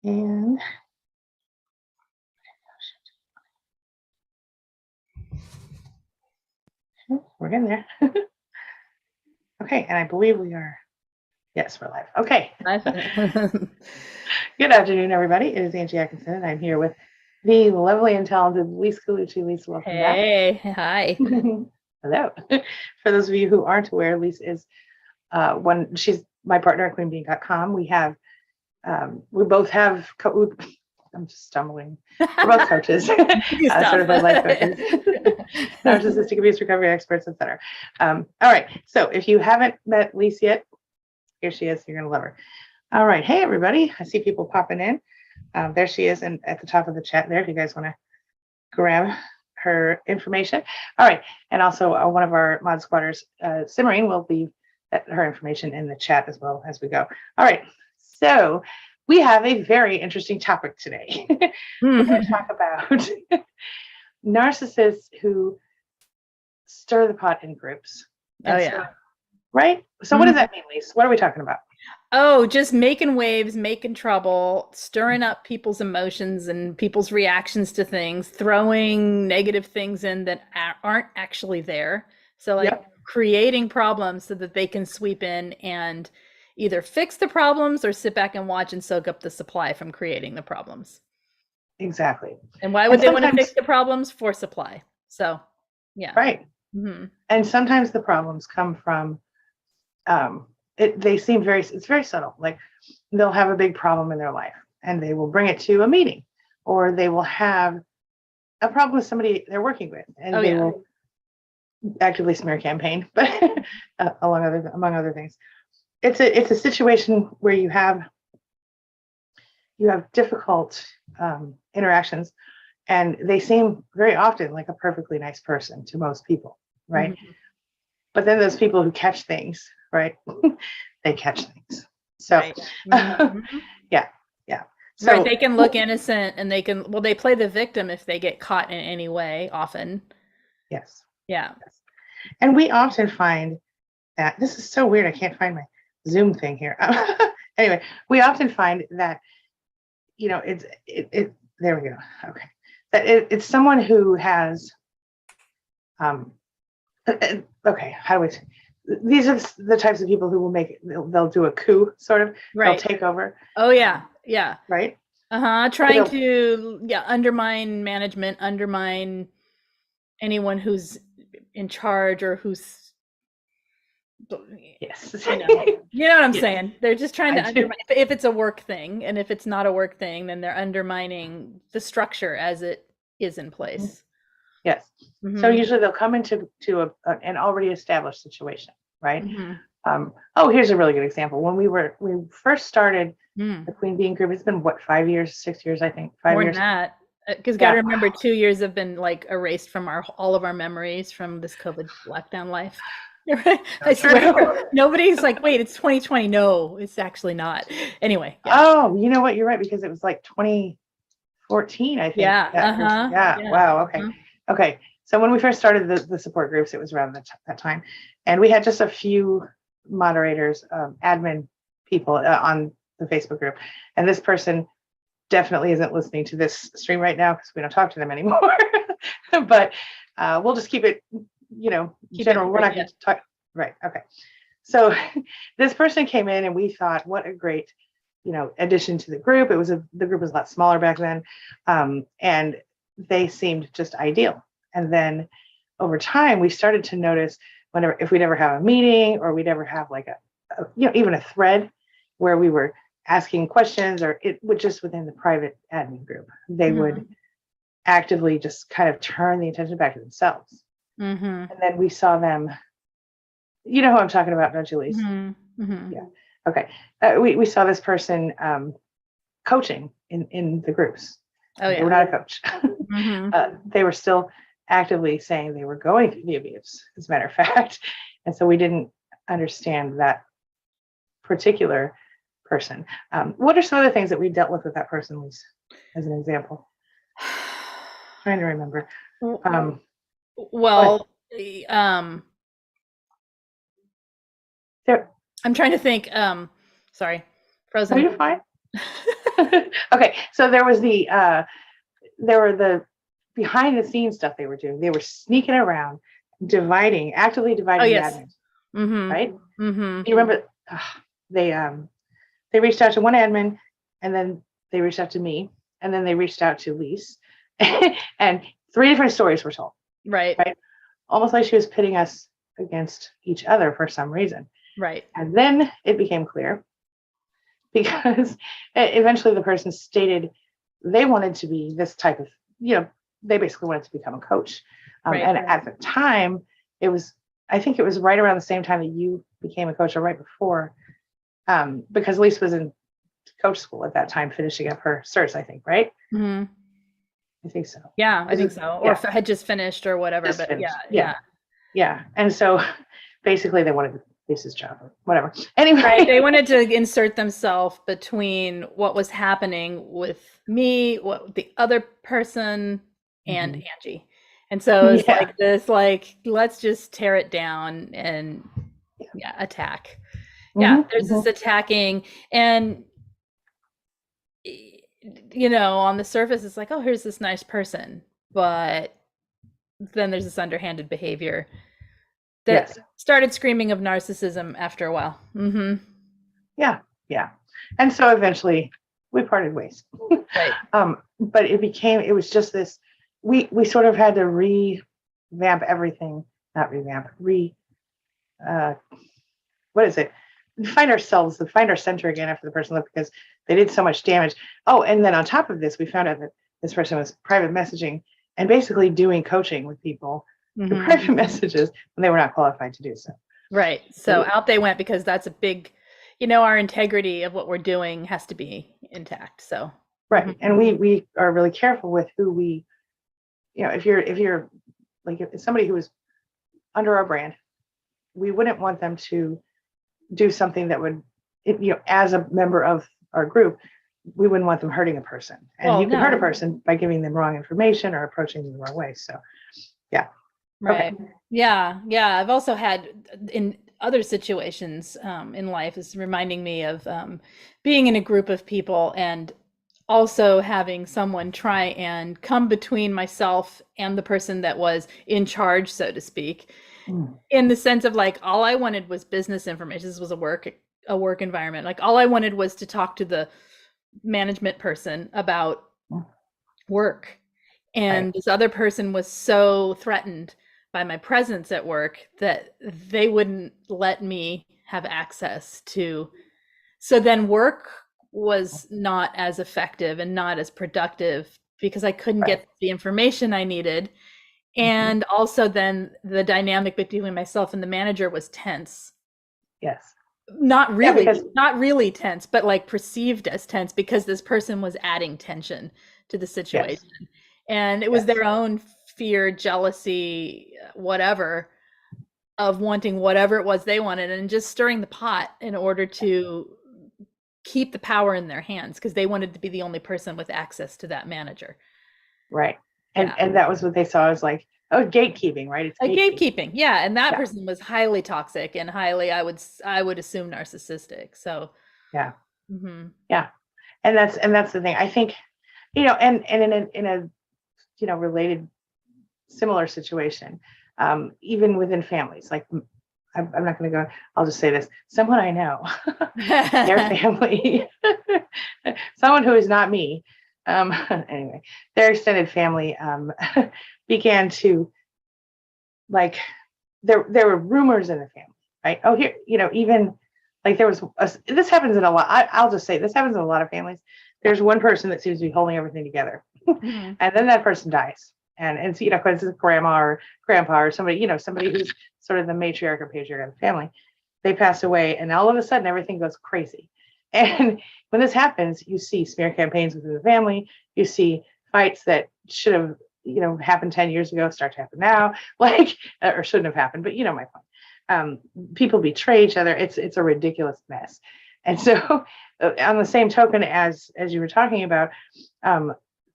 And we're in there. Okay, and I believe we are, yes, we're live. Okay. Good afternoon, everybody. It is Angie Atkinson, and I'm here with the lovely and talented LIse COlucci. LIse, welcome back. Hey, hi. Hello. For those of you who aren't aware, LIse is she's my partner at queenbeing.com. We have, we both have, I'm just stumbling. We're both coaches, certified life coaches, narcissistic abuse recovery experts, etc. All right. So if you haven't met LIse yet, here she is. You're going to love her. All right. Hey, everybody. I see people popping in. There she is, and at the top of the chat there, if you guys want to grab her information. All right. And also one of our mod squatters, Simmering, will leave her information in the chat as well as we go. All right. So we have a very interesting topic today. We're going to talk about narcissists who stir the pot in groups. Oh, yeah. Right? So what does that mean, LIse? What are we talking about? Oh, just making waves, making trouble, stirring up people's emotions and people's reactions to things, throwing negative things in that aren't actually there. So like creating problems so that they can sweep in and either fix the problems or sit back and watch and soak up the supply from creating the problems. Exactly. And why would they want to fix the problems? For supply. So, yeah. Right. And sometimes the problems come from, they seem it's very subtle. Like they'll have a big problem in their life and they will bring it to a meeting, or they will have a problem with somebody they're working with, and they will actively smear campaign, but among other things. It's a situation where you have difficult interactions, and they seem very often like a perfectly nice person to most people, right? But then those people who catch things, right? They catch things. So yeah. So right, they can look innocent, and they play the victim if they get caught in any way, often. Yes. Yeah. And we often find that this is so weird. I can't find my Zoom thing here. Anyway, we often find that, it's there we go. Okay. That it's someone who has, okay, how do we, these are the types of people who will they'll do a coup, sort of. Right. They'll take over. Oh, yeah. Yeah. Right. Trying to, undermine management, undermine anyone who's in charge or who's, yes, you know what I'm saying. They're just trying to undermine, if it's a work thing, and if it's not a work thing, then they're undermining the structure as it is in place. Yes. So usually they'll come into an already established situation, right? Here's a really good example. When we first started the Queen Being group, it's been 5 years, 6 years, I think. 5 years. More than that. Because got to remember, 2 years have been like erased from all of our memories from this COVID lockdown life. Right? I swear, nobody's like, wait, it's 2020. No, it's actually not. Anyway. Yeah. Oh, you know what? You're right, because it was like 2014, I think. Yeah. Wow. Okay. Okay. So when we first started the support groups, it was around that time, and we had just a few moderators, admin people on the Facebook group, and this person definitely isn't listening to this stream right now because we don't talk to them anymore. But we'll just keep it, general. We're not going to talk. Right. Okay. So this person came in, and we thought, what a great, addition to the group. The group was a lot smaller back then, and they seemed just ideal. And then over time, we started to notice if we'd ever have a meeting, or we'd ever have like even a thread where we were asking questions, or it would just within the private admin group, they would actively just kind of turn the attention back to themselves. And then we saw them, you know who I'm talking about, don't you, LIse? Yeah. Okay. We saw this person coaching in the groups. Oh, yeah. They were not a coach. They were still actively saying they were going through the abuse, as a matter of fact. And so we didn't understand that particular person. What are some of the things that we dealt with that person, LIse, as an example? Trying to remember. I'm trying to think. Sorry, frozen. Oh, you're fine. Okay, so there was there were the behind the scenes stuff they were doing. They were sneaking around, actively Oh, dividing the yes. admins, Mm-hmm. right? Mm-hmm. You remember they reached out to one admin, and then they reached out to me, and then they reached out to LIse, and 3 different stories were told, Right. right? Almost like she was pitting us against each other for some reason. Right. And then it became clear because eventually the person stated they wanted to be this type of, they basically wanted to become a coach. Right. And at the time, I think it was right around the same time that you became a coach, or right before, because LIse was in coach school at that time, finishing up her certs, I think, right? Mm-hmm. I think so. Yeah, I think so. Or had just finished or whatever. Just but finished. Yeah. Yeah. And so basically they wanted LIse's job or whatever. Anyway. Right. They wanted to insert themselves between what was happening with me, what the other person, and Angie. And so it's like this, let's just tear it down and attack. Yeah, there's this attacking, and on the surface it's like, oh, here's this nice person, but then there's this underhanded behavior that started screaming of narcissism after a while. Mm-hmm. Yeah. And so eventually we parted ways. Right. But it was just this, we sort of had to revamp everything, not revamp, what is it? Find our center again after the person left, because they did so much damage. Oh, and then on top of this, we found out that this person was private messaging and basically doing coaching with people through private messages when they were not qualified to do so. Right. So out they went, because that's a big, our integrity of what we're doing has to be intact. So right. And we are really careful with who we, if you're like, if somebody who is under our brand, we wouldn't want them to do something that would, as a member of our group, we wouldn't want them hurting a person. And you can hurt a person by giving them wrong information or approaching them the wrong way. So, yeah. Right. Okay. Yeah. I've also had in other situations in life, is reminding me of being in a group of people and also having someone try and come between myself and the person that was in charge, so to speak, in the sense of like, all I wanted was business information. This was a work environment. Like, all I wanted was to talk to the management person about work. And this other person was so threatened by my presence at work that they wouldn't let me have access to. So then work was not as effective and not as productive because I couldn't get the information I needed. And also then the dynamic between myself and the manager was tense. Yes. Not really tense, but like perceived as tense, because this person was adding tension to the situation. Yes. And it was their own fear, jealousy, whatever, of wanting whatever it was they wanted and just stirring the pot in order to keep the power in their hands, because they wanted to be the only person with access to that manager. Right. And that was what they saw as like, gatekeeping, right? It's gatekeeping. Yeah. And that person was highly toxic and highly, I would assume, narcissistic. So yeah. Yeah. And that's the thing. I think, and in a related similar situation, even within families, like I'm not going to go, I'll just say this, someone I know, their family, someone who is not me, anyway, their extended family began to, like, there were rumors in the family, right? Oh, here, even like there was, this happens in a lot, I'll just say this happens in a lot of families. There's one person that seems to be holding everything together. And then that person dies. And so, because it's grandma or grandpa or somebody, somebody who's sort of the matriarch or patriarch of the family, they pass away, and all of a sudden everything goes crazy. And when this happens, you see smear campaigns within the family. You see fights that should have, happened 10 years ago start to happen now, or shouldn't have happened. But my point. People betray each other. It's a ridiculous mess. And so, on the same token, as you were talking about,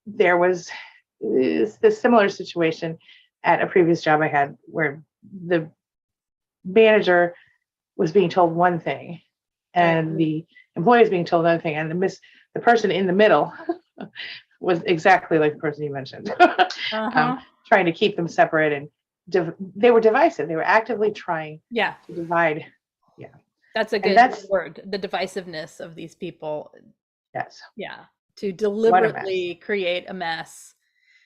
there was this similar situation at a previous job I had, where the manager was being told one thing and the employee is being told another thing, and the person in the middle was exactly like the person you mentioned, trying to keep them separate, and they were divisive. They were actively trying Yeah. to divide. Yeah. That's a And good that's, word. The divisiveness of these people. yes, Yeah. To deliberately create a mess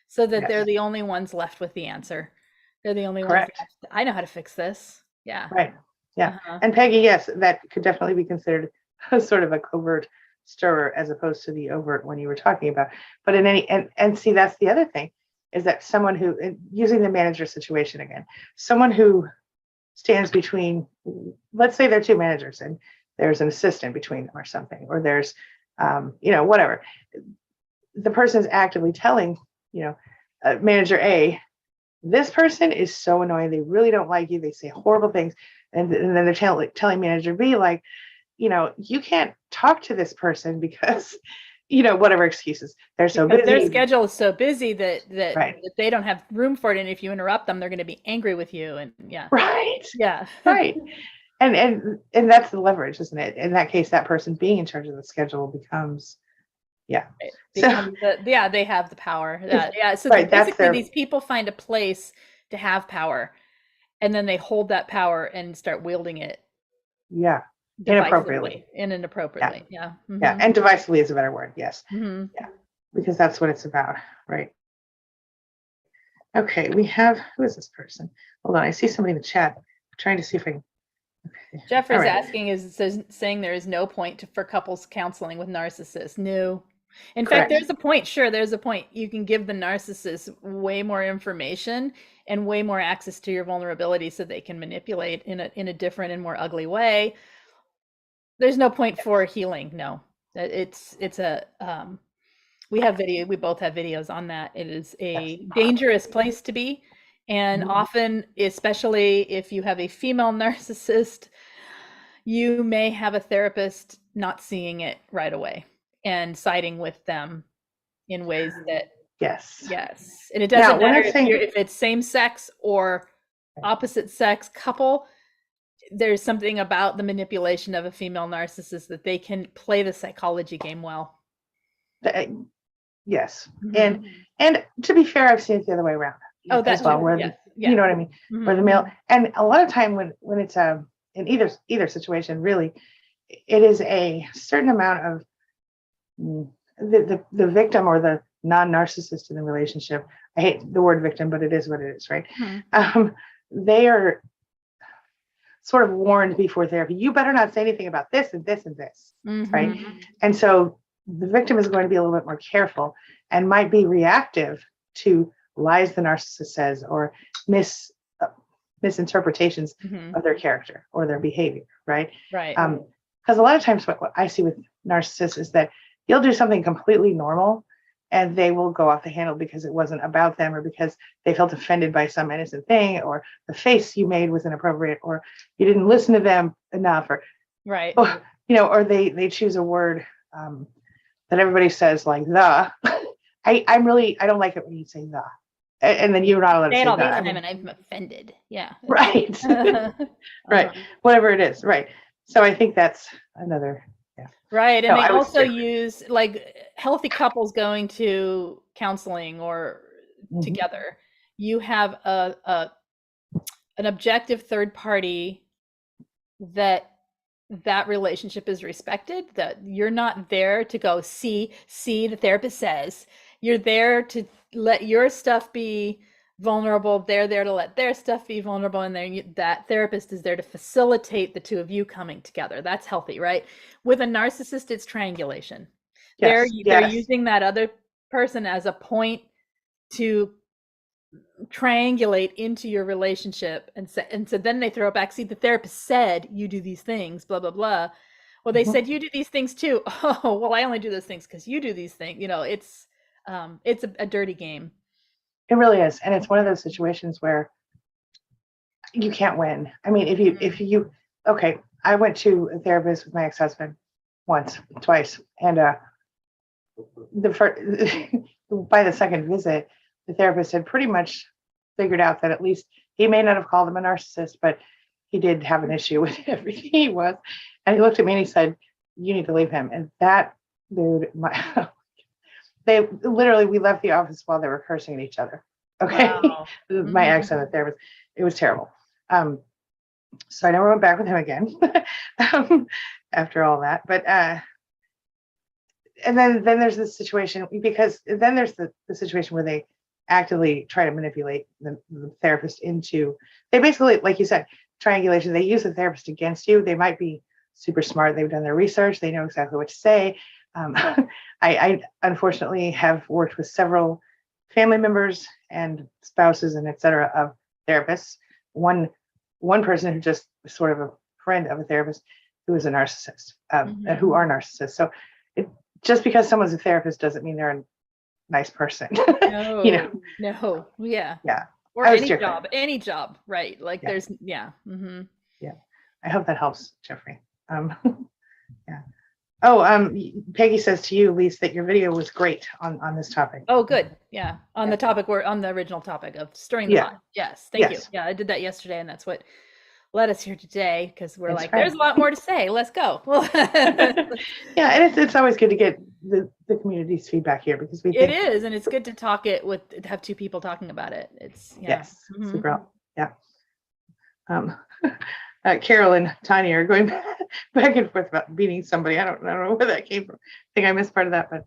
so that Yes. they're the only ones left with the answer. They're the only ones correct. left. I know how to fix this. Yeah. Right. Yeah. And Peggy, yes, that could definitely be considered a sort of a covert stirrer as opposed to the overt one you were talking about. But in any, and see, that's the other thing, is that someone who, using the manager situation again, someone who stands between, let's say there are two managers and there's an assistant between them or something, or there's, whatever. The person is actively telling, manager A, this person is so annoying. They really don't like you. They say horrible things. And then they're telling manager B, like, you can't talk to this person because, whatever excuses. They're so busy. Their schedule is so busy that Right. they don't have room for it. And if you interrupt them, they're going to be angry with you. And yeah. Right. Yeah. Right. And that's the leverage, isn't it? In that case, that person being in charge of the schedule becomes, yeah. They have the power. So right, basically these people find a place to have power, and then they hold that power and start wielding it. Yeah. Inappropriately. Yeah. Mm-hmm. Yeah. And divisively is a better word. Yes. Mm-hmm. Yeah. Because that's what it's about. Right. Okay. We have, who is this person? Hold on. I see somebody in the chat. I'm trying to see if I can. Okay. Jeffrey's asking, saying there is no point for couples counseling with narcissists. No. In fact, there's a point. Sure, there's a point. You can give the narcissist way more information and way more access to your vulnerability so they can manipulate in a different and more ugly way. There's no point for healing. No, it's we both have videos on that. It is a dangerous place to be. And often, especially if you have a female narcissist, you may have a therapist not seeing it right away and siding with them in ways that yes. And it doesn't matter if it's same sex or opposite sex couple. There's something about the manipulation of a female narcissist that they can play the psychology game well. Yes. Mm-hmm. And to be fair, I've seen it the other way around. Oh, that's well, where you know what I mean? Mm-hmm. Where the male, and a lot of time when it's in either situation, really, it is a certain amount of the victim or the non-narcissist in the relationship. I hate the word victim, but it is what it is, right? Mm-hmm. They are sort of warned before therapy. You better not say anything about this and this and this, mm-hmm. right? And so the victim is going to be a little bit more careful and might be reactive to lies the narcissist says or misinterpretations mm-hmm. of their character or their behavior, right? Right. Because a lot of times what I see with narcissists is that you'll do something completely normal and they will go off the handle because it wasn't about them or because they felt offended by some innocent thing or the face you made was inappropriate or you didn't listen to them enough or right. Or, or they choose a word that everybody says like the. I don't like it when you say the. And then you're not allowed to say it all the that. time, and I'm offended. Yeah. Right. Right. Whatever it is. Right. So I think that's another. Yeah. Right. And they also use like healthy couples going to counseling or mm-hmm. together. You have an objective third party that relationship is respected, that you're not there to go see the therapist says. You're there to let your stuff be vulnerable. They're there to let their stuff be vulnerable. And then that therapist is there to facilitate the two of you coming together. That's healthy, right? With a narcissist, it's triangulation. Yes, they're using that other person as a point to triangulate into your relationship. And so then they throw it back. See, the therapist said, you do these things, blah, blah, blah. Well, they mm-hmm. said, you do these things too. Oh, well, I only do those things because you do these things. It's a dirty game. It really is. And it's one of those situations where you can't win. I mean, if you, okay, I went to a therapist with my ex-husband twice. And by the second visit, the therapist had pretty much figured out that at least he may not have called him a narcissist, but he did have an issue with everything he was. And he looked at me and he said, you need to leave him. And that dude, they literally, we left the office while they were cursing at each other. Okay. Wow. My ex and the therapist, it was terrible. So I never went back with him again after all that. But and then there's this situation, because then there's the situation where they actively try to manipulate the therapist into, they basically, like you said, triangulation. They use the therapist against you. They might be super smart. They've done their research. They know exactly what to say. I unfortunately have worked with several family members and spouses and et cetera of therapists. One person who just sort of a friend of a therapist who is a narcissist, and who are narcissists. So just because someone's a therapist doesn't mean they're a nice person. No, no, yeah, or any job, right? Like there's, yeah. I hope that helps, Jeffrey. Yeah. Oh, Peggy says to you, LIse, that your video was great on this topic. Oh, good. Yeah, on the topic, on the original topic of stirring the pot. Yes, thank you. Yeah, I did that yesterday, and that's what led us here today, because we're there's a lot more to say. Let's go. Yeah, and it's always good to get the community's feedback here, because we think it is, and it's good to talk it with, to have two people talking about it. It's super. Yeah. Carol and Tanya are going back and forth about beating somebody. I don't know where that came from. I think I missed part of that, but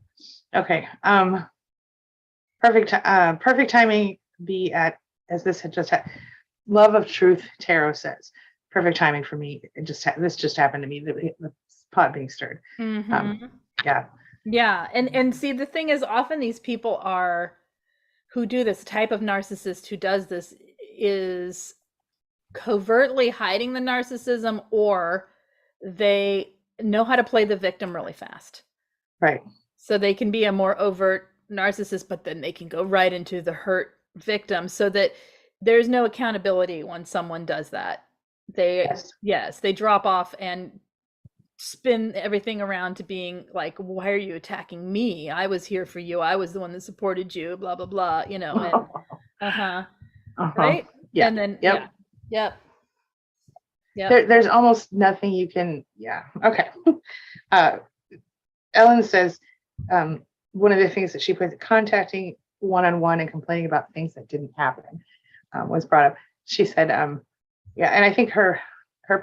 okay. Perfect timing be at, as this had just had. Love of Truth Tarot says, perfect timing for me. This just happened to me, the pot being stirred. Yeah. And see, the thing is, often these people who do this type of narcissist who does this is covertly hiding the narcissism, or they know how to play the victim really fast. Right. So they can be a more overt narcissist, but then they can go right into the hurt victim, so that there's no accountability when someone does that. They drop off and spin everything around to being like, why are you attacking me? I was here for you. I was the one that supported you, blah, blah, blah, and right? Yeah. And then, There's almost nothing you can, okay. Ellen says, one of the things that she puts, contacting one-on-one and complaining about things that didn't happen, was brought up. She said, and I think her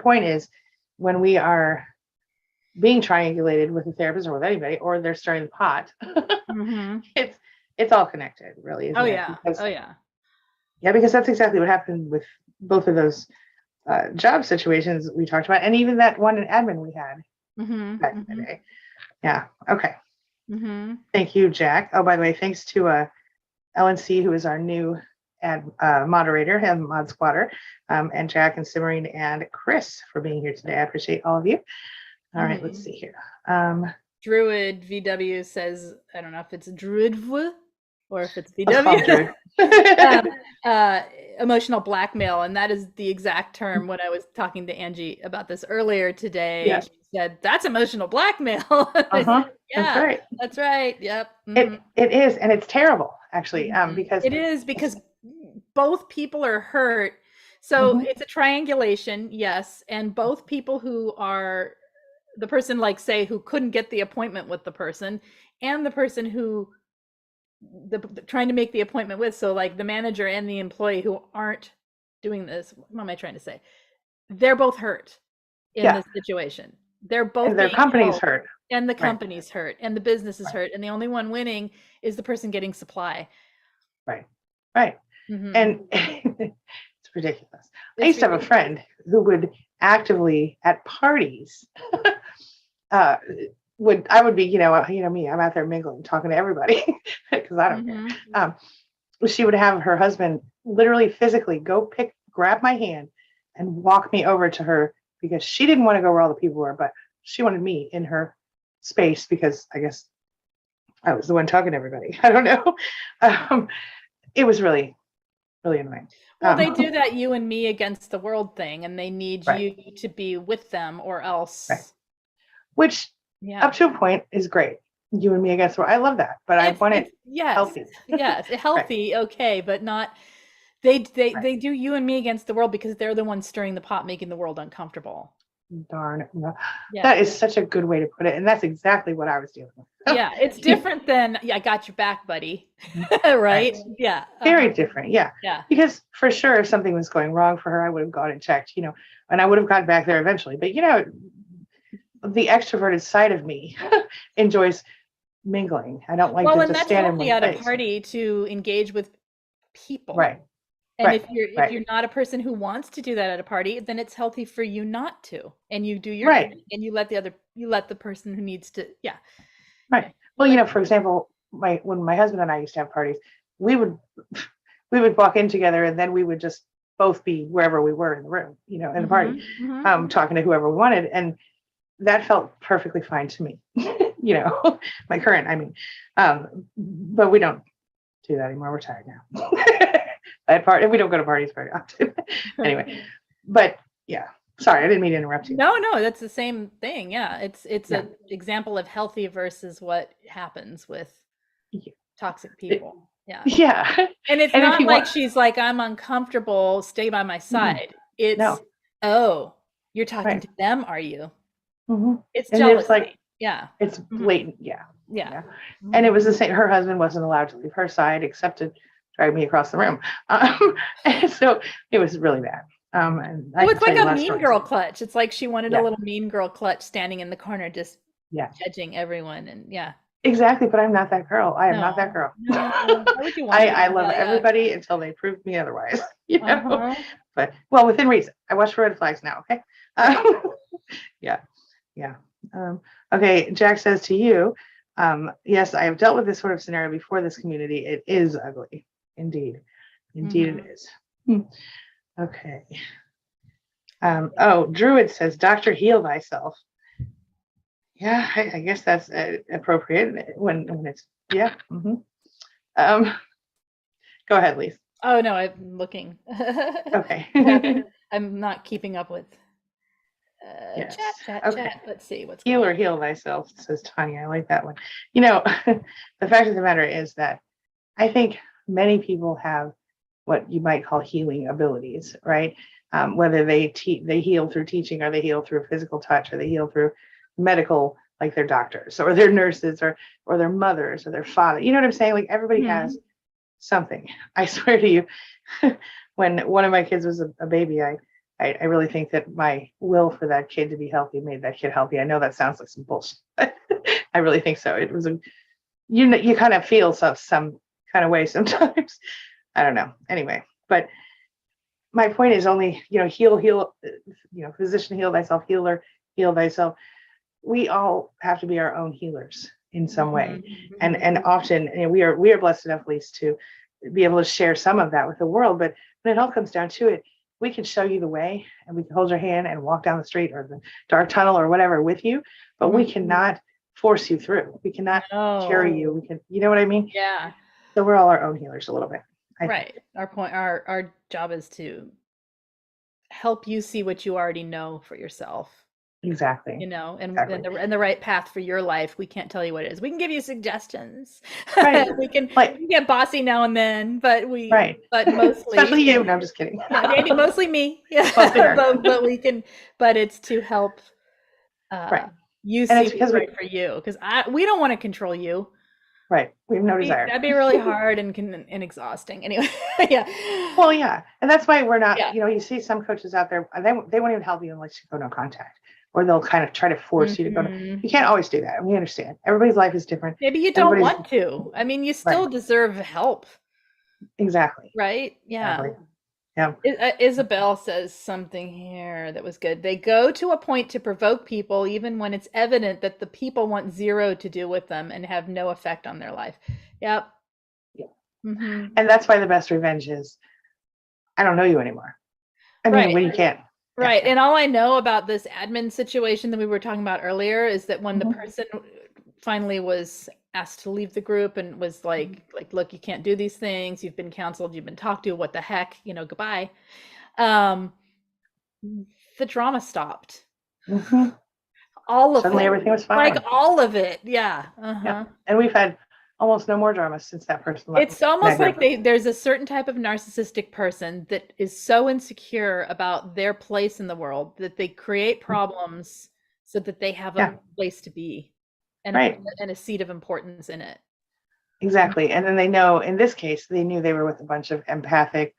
point is, when we are being triangulated with a therapist or with anybody, or they're stirring the pot, it's all connected, really. Isn't it? Because that's exactly what happened with both of those job situations we talked about, and even that one in admin we had back in the day. Yeah. Okay. Thank you, Jack. Oh, by the way, thanks to Ellen C., who is our new moderator and mod squatter, and Jack and Simmering and Chris for being here today. I appreciate all of you. All right, let's see here. Druid VW says, I don't know if it's Druidv or if it's VW. Emotional blackmail, and that is the exact term. When I was talking to Angie about this earlier today, she said, that's emotional blackmail. Said, that's right. Yep. It is, and it's terrible, actually, because both people are hurt. So it's a triangulation, yes, and both people who are the person, like, say, who couldn't get the appointment with the person, and the person who trying to make the appointment with, so like the manager and the employee who aren't doing this, what am I trying to say? They're both hurt in this situation. They're both, and their company's hurt, and the company's hurt, and the business is hurt, and the only one winning is the person getting supply. Right. And it's ridiculous. I used to have a friend who would actively, at parties, I would be, me, I'm out there mingling, talking to everybody, because I don't care. She would have her husband literally physically grab my hand and walk me over to her, because she didn't want to go where all the people were, but she wanted me in her space, because I guess I was the one talking to everybody. I don't know. It was really, really annoying. Well, they do that you and me against the world thing, and they need you to be with them, or else. Which, up to a point, is great. You and me against the world. I love that, but I want it healthy. Yes, healthy, okay, but not. They do you and me against the world, because they're the ones stirring the pot, making the world uncomfortable. Darn. Yeah. That is such a good way to put it. And that's exactly what I was dealing with. Yeah, it's different than, yeah, I got your back, buddy. Right? Yeah. Very different. Yeah. Yeah. Because for sure, if something was going wrong for her, I would have gone and checked, and I would have gotten back there eventually. But, the extroverted side of me enjoys mingling. I don't like Well, to and just that's stand in healthy one at a place. party to engage with people. Right. And Right, if you're not a person who wants to do that at a party, then it's healthy for you not to. And you do your Right. thing, and you let the person who needs to, yeah. Right. Well, for example, when my husband and I used to have parties, we would walk in together, and then we would just both be wherever we were in the room, in the party, talking to whoever we wanted, and that felt perfectly fine to me. My current, I mean, but we don't do that anymore. We're tired now. We don't go to parties very often. Anyway, but yeah. Sorry, I didn't mean to interrupt you. No, that's the same thing. Yeah, it's an example of healthy versus what happens with toxic people. Yeah. Yeah. And it's not like she's like, I'm uncomfortable, stay by my side. It's, oh, you're talking to them, are you? It's jealousy. It's like, yeah. It's blatant. Yeah. Yeah. And it was the same. Her husband wasn't allowed to leave her side except to drag me across the room. And so it was really bad. And it's like a mean girl clutch. It's like she wanted a little mean girl clutch standing in the corner, just judging everyone. And exactly. But I'm not that girl. I am not that girl. No. Why would you want I love everybody until they prove me otherwise. But within reason. I watch for red flags now. Okay. Yeah. Okay. Jack says to you, yes, I have dealt with this sort of scenario before this community. It is ugly. Indeed it is. Okay. Druid says, Doctor, heal thyself. Yeah, I guess that's appropriate when it's, yeah. Go ahead, Lise. Oh, no, I'm looking. Okay. I'm not keeping up with yes. chat. Let's see what's heal or heal thyself, says Tanya. I like that one. The fact of the matter is that I think many people have what you might call healing abilities, right? Whether they heal through teaching, or they heal through physical touch, or they heal through medical, like their doctors or their nurses or their mothers or their father. You know what I'm saying? Like everybody has something. I swear to you, when one of my kids was a baby, I really think that my will for that kid to be healthy made that kid healthy. I know that sounds like some bullshit. I really think so. It was you kind of feel some kind of way sometimes. I don't know. Anyway, but my point is only, heal, physician, heal thyself, healer, heal thyself. We all have to be our own healers in some way. And often, we are blessed enough, Lise, to be able to share some of that with the world. But when it all comes down to it, we can show you the way, and we can hold your hand and walk down the street or the dark tunnel or whatever with you, but we cannot force you through. We cannot carry you. We can, you know what I mean? Yeah. So we're all our own healers a little bit. Right. Our job is to help you see what you already know for yourself. Exactly. And the right path for your life. We can't tell you what it is. We can give you suggestions. Right. we can get bossy now and then, but but mostly especially you. No, I'm just kidding. Maybe mostly me. Yeah. but we can. But it's to help you see what's right for you, because we don't want to control you. Right. We have no desire. That'd be really hard and exhausting. Anyway, yeah. Well, yeah. And that's why we're not, you see some coaches out there, they won't even help you unless you go no contact, or they'll kind of try to force you to go. You can't always do that. We understand. Everybody's life is different. Maybe you don't want to. I mean, you still deserve help. Exactly. Right? Yeah. Exactly. Yeah. Isabel says something here that was good. They go to a point to provoke people, even when it's evident that the people want zero to do with them and have no effect on their life. Yep. Yeah. And that's why the best revenge is, I don't know you anymore. I mean, when you can't. Right. And all I know about this admin situation that we were talking about earlier is that when the person finally was asked to leave the group and was like, look, you can't do these things. You've been counseled. You've been talked to. What the heck? Goodbye. The drama stopped. All of Suddenly it. Everything was fine. Like all of it. Yeah. Yeah. And we've had almost no more drama since that person left. It's almost that like there's a certain type of narcissistic person that is so insecure about their place in the world that they create problems so that they have Yeah. a place to be and, Right. and a seat of importance in it. Exactly. And then they know, in this case, they knew they were with a bunch of empathic,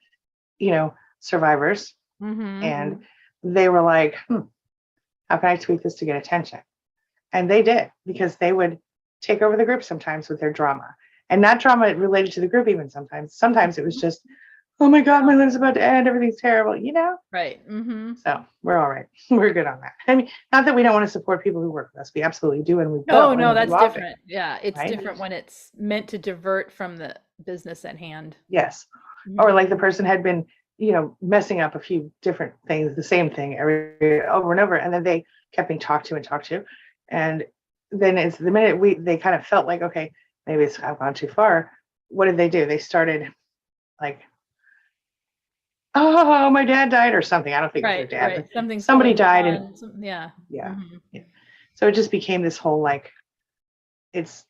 survivors. And they were like, how can I tweak this to get attention? And they did, because they would take over the group sometimes with their drama. And not drama related to the group even sometimes. Sometimes it was just, oh my God, my life's about to end. Everything's terrible, Right. So we're all right. We're good on that. I mean, not that we don't want to support people who work with us. We absolutely do. And we Oh, will. no, And we that's do often, different. Yeah, it's right? different when it's meant to divert from the business at hand. Yes. Or like the person had been, messing up a few different things, the same thing over and over. And then they kept being talked to. And then it's the minute they kind of felt like, okay, maybe I've gone too far. What did they do? They started like, oh, my dad died or something. I don't think it was their dad. Right. Somebody died. And yeah. Yeah. So it just became this whole like, it's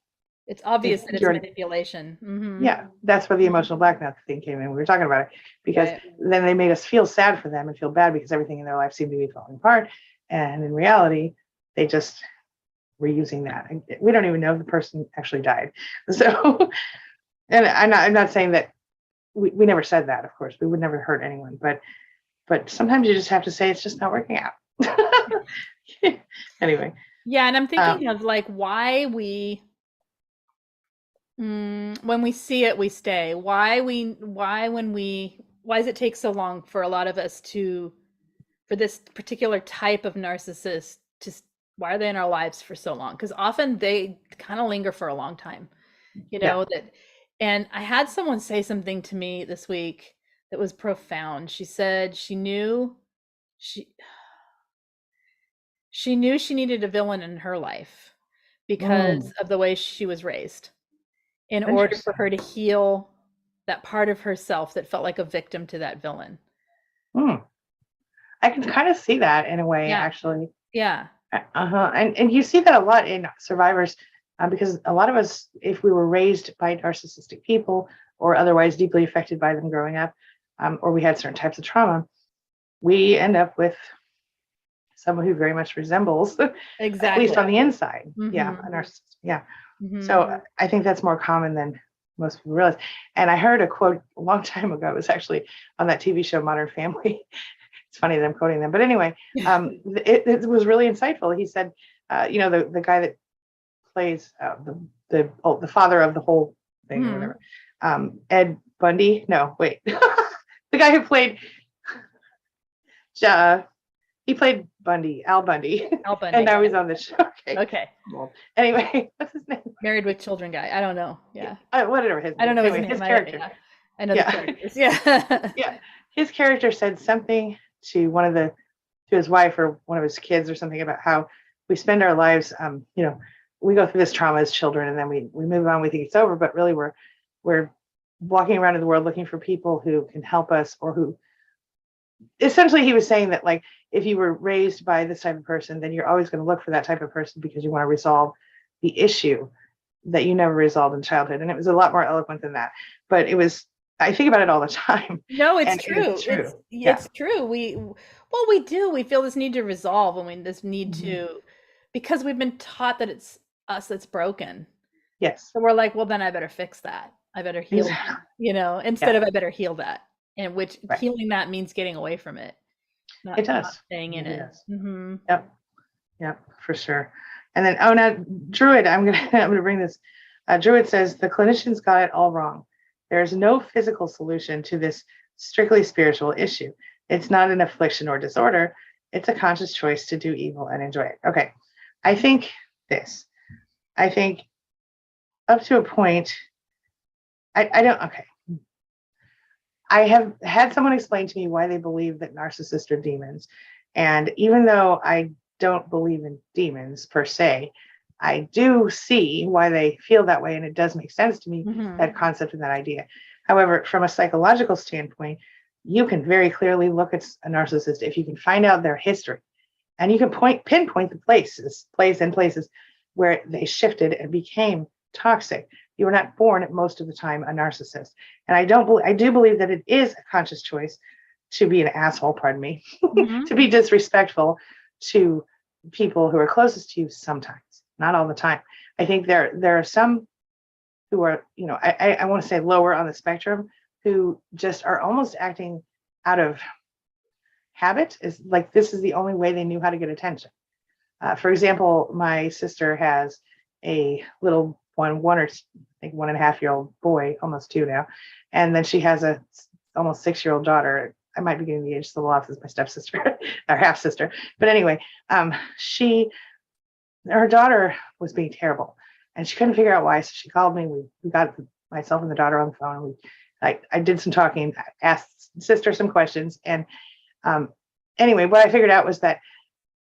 obvious that it's manipulation. Yeah, that's where the emotional blackmail thing came in. We were talking about it because then they made us feel sad for them and feel bad because everything in their life seemed to be falling apart. And in reality, they just were using that. And we don't even know if the person actually died. So, and I'm not saying that we never said that, of course. We would never hurt anyone. But sometimes you just have to say it's just not working out. Anyway. Yeah, and I'm thinking of like why when we see it, we stay. Why does it take so long for a lot of us for this particular type of narcissist why are they in our lives for so long? Because often they kind of linger for a long time, and I had someone say something to me this week that was profound. She said she knew she needed a villain in her life because of the way she was raised, in order for her to heal that part of herself that felt like a victim to that villain. I can kind of see that in a way, actually. Yeah. And you see that a lot in survivors, because a lot of us, if we were raised by narcissistic people or otherwise deeply affected by them growing up, or we had certain types of trauma, we end up with someone who very much resembles, exactly, at least on the inside, a narcissist. Yeah. So I think that's more common than most people realize. And I heard a quote a long time ago. It was actually on that TV show Modern Family. It's funny that I'm quoting them, but anyway, it was really insightful. He said, the guy that plays the father of the whole thing, or whatever, Ed Bundy. No, wait, the guy who played. He played Bundy, Al Bundy. And now he's on the show. Okay. Well, anyway, what's his name? Married with Children guy. I don't know. Yeah. Whatever his name. I don't know anyway, his character. I know the characters. Yeah. Yeah. His character said something to his wife or one of his kids or something about how we spend our lives, we go through this trauma as children and then we move on, we think it's over, but really we're walking around in the world looking for people who can help us, or who, essentially he was saying that, like, if you were raised by this type of person, then you're always going to look for that type of person because you want to resolve the issue that you never resolved in childhood. And it was a lot more eloquent than that, but I think about it all the time. No, it's true. It's true. We do. We feel this need to resolve, this need to, because we've been taught that it's us that's broken. Yes. So we're like, well, then I better fix that. I better heal that, instead of I better heal that. And healing that means getting away from it. Not staying in it. Yep, for sure. And then, now Druid, I'm gonna bring this. Druid says the clinicians got it all wrong. There is no physical solution to this strictly spiritual issue. It's not an affliction or disorder. It's a conscious choice to do evil and enjoy it. Okay, I think up to a point, I don't. Okay. I have had someone explain to me why they believe that narcissists are demons. And even though I don't believe in demons per se, I do see why they feel that way. And it does make sense to me, that concept and that idea. However, from a psychological standpoint, you can very clearly look at a narcissist if you can find out their history. And you can pinpoint the places where they shifted and became toxic. You are not born most of the time a narcissist. And I do believe that it is a conscious choice to be an asshole, pardon me, Mhm. to be disrespectful to people who are closest to you sometimes, not all the time. I think there are some who are, I want to say lower on the spectrum, who just are almost acting out of habit, is like this is the only way they knew how to get attention. For example, my sister has a little one or I think 1.5-year-old boy, almost 2 now, and then she has a almost 6-year-old daughter. I might be getting the age a little off as my stepsister or half sister, but anyway, her daughter was being terrible, and she couldn't figure out why. So she called me. We got myself and the daughter on the phone. I did some talking, asked sister some questions, and anyway, what I figured out was that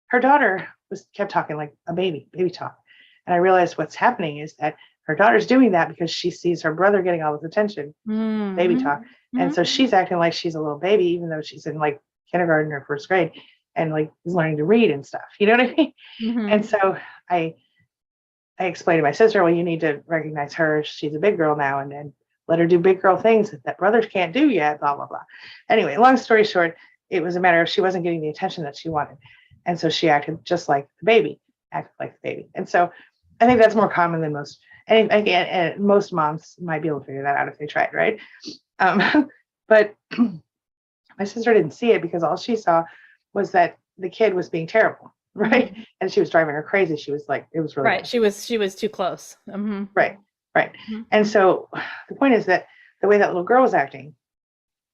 her daughter kept talking like a baby talk. And I realized what's happening is that her daughter's doing that because she sees her brother getting all this attention, baby talk. And so she's acting like she's a little baby, even though she's in like kindergarten or first grade and like is learning to read and stuff. You know what I mean? And so I explained to my sister, well, you need to recognize her. She's a big girl now, and then let her do big girl things that brothers can't do yet, blah, blah, blah. Anyway, long story short, it was a matter of she wasn't getting the attention that she wanted. And so she acted just like the baby, And so I think that's more common than most. And again, and most moms might be able to figure that out if they tried, right? But my sister didn't see it because all she saw was that the kid was being terrible, right? And she was driving her crazy. She was like, it was really right. bad. She was too close. Right. And so the point is that the way that little girl was acting,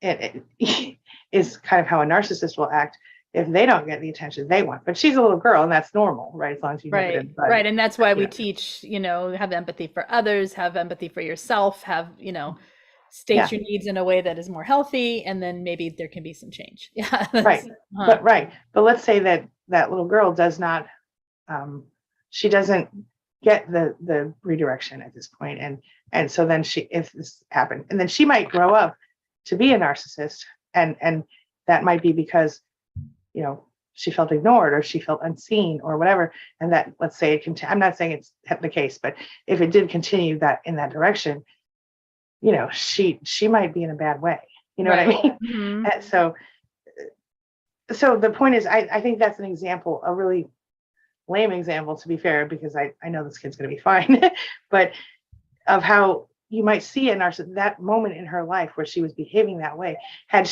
it is kind of how a narcissist will act if they don't get the attention they want. But she's a little girl, and that's normal, right? As long as you nip it in the bud. Right. And that's why we teach, have empathy for others, have empathy for yourself, state your needs in a way that is more healthy, and then maybe there can be some change. Yeah. Right. But let's say that little girl does not, she doesn't get the redirection at this point. And so then if this happened, and then she might grow up to be a narcissist, and that might be because she felt ignored or she felt unseen or whatever. And that, let's say it can, I'm not saying it's the case, but if it did continue that in that direction, she might be in a bad way. You know what I mean? And so the point is, I think that's an example, a really lame example, to be fair, because I know this kid's going to be fine, but of how you might see a narcissist, that moment in her life where she was behaving that way, had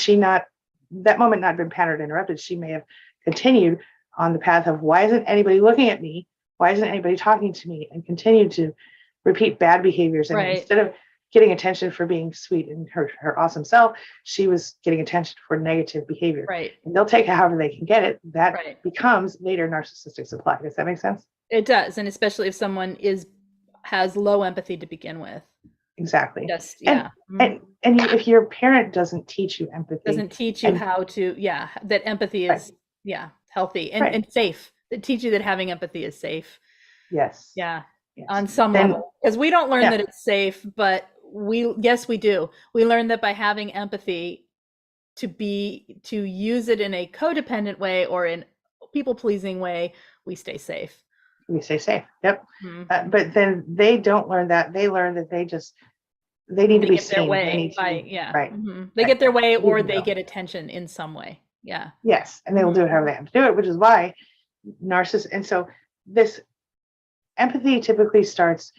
that moment not been pattern interrupted, she may have continued on the path of, why isn't anybody looking at me? Why isn't anybody talking to me? And continued to repeat bad behaviors. And instead of getting attention for being sweet and her awesome self, she was getting attention for negative behavior. Right. And they'll take it however they can get it. That becomes later narcissistic supply. Does that make sense? It does. And especially if someone has low empathy to begin with. Exactly. Just, and if your parent doesn't teach you empathy, doesn't teach you how to, that empathy is, healthy and safe. They teach you that having empathy is safe. Yes. Yeah. Yes. On some level, because we don't learn that it's safe, but we do. We learn that by having empathy, to use it in a codependent way or in people-pleasing way, we stay safe. Yep. But then they don't learn that. They learn that they need to be seen. They get their way, or they get attention in some way. Yeah. Yes. And they will do it however they have to do it, which is why narcissists. And so this empathy typically starts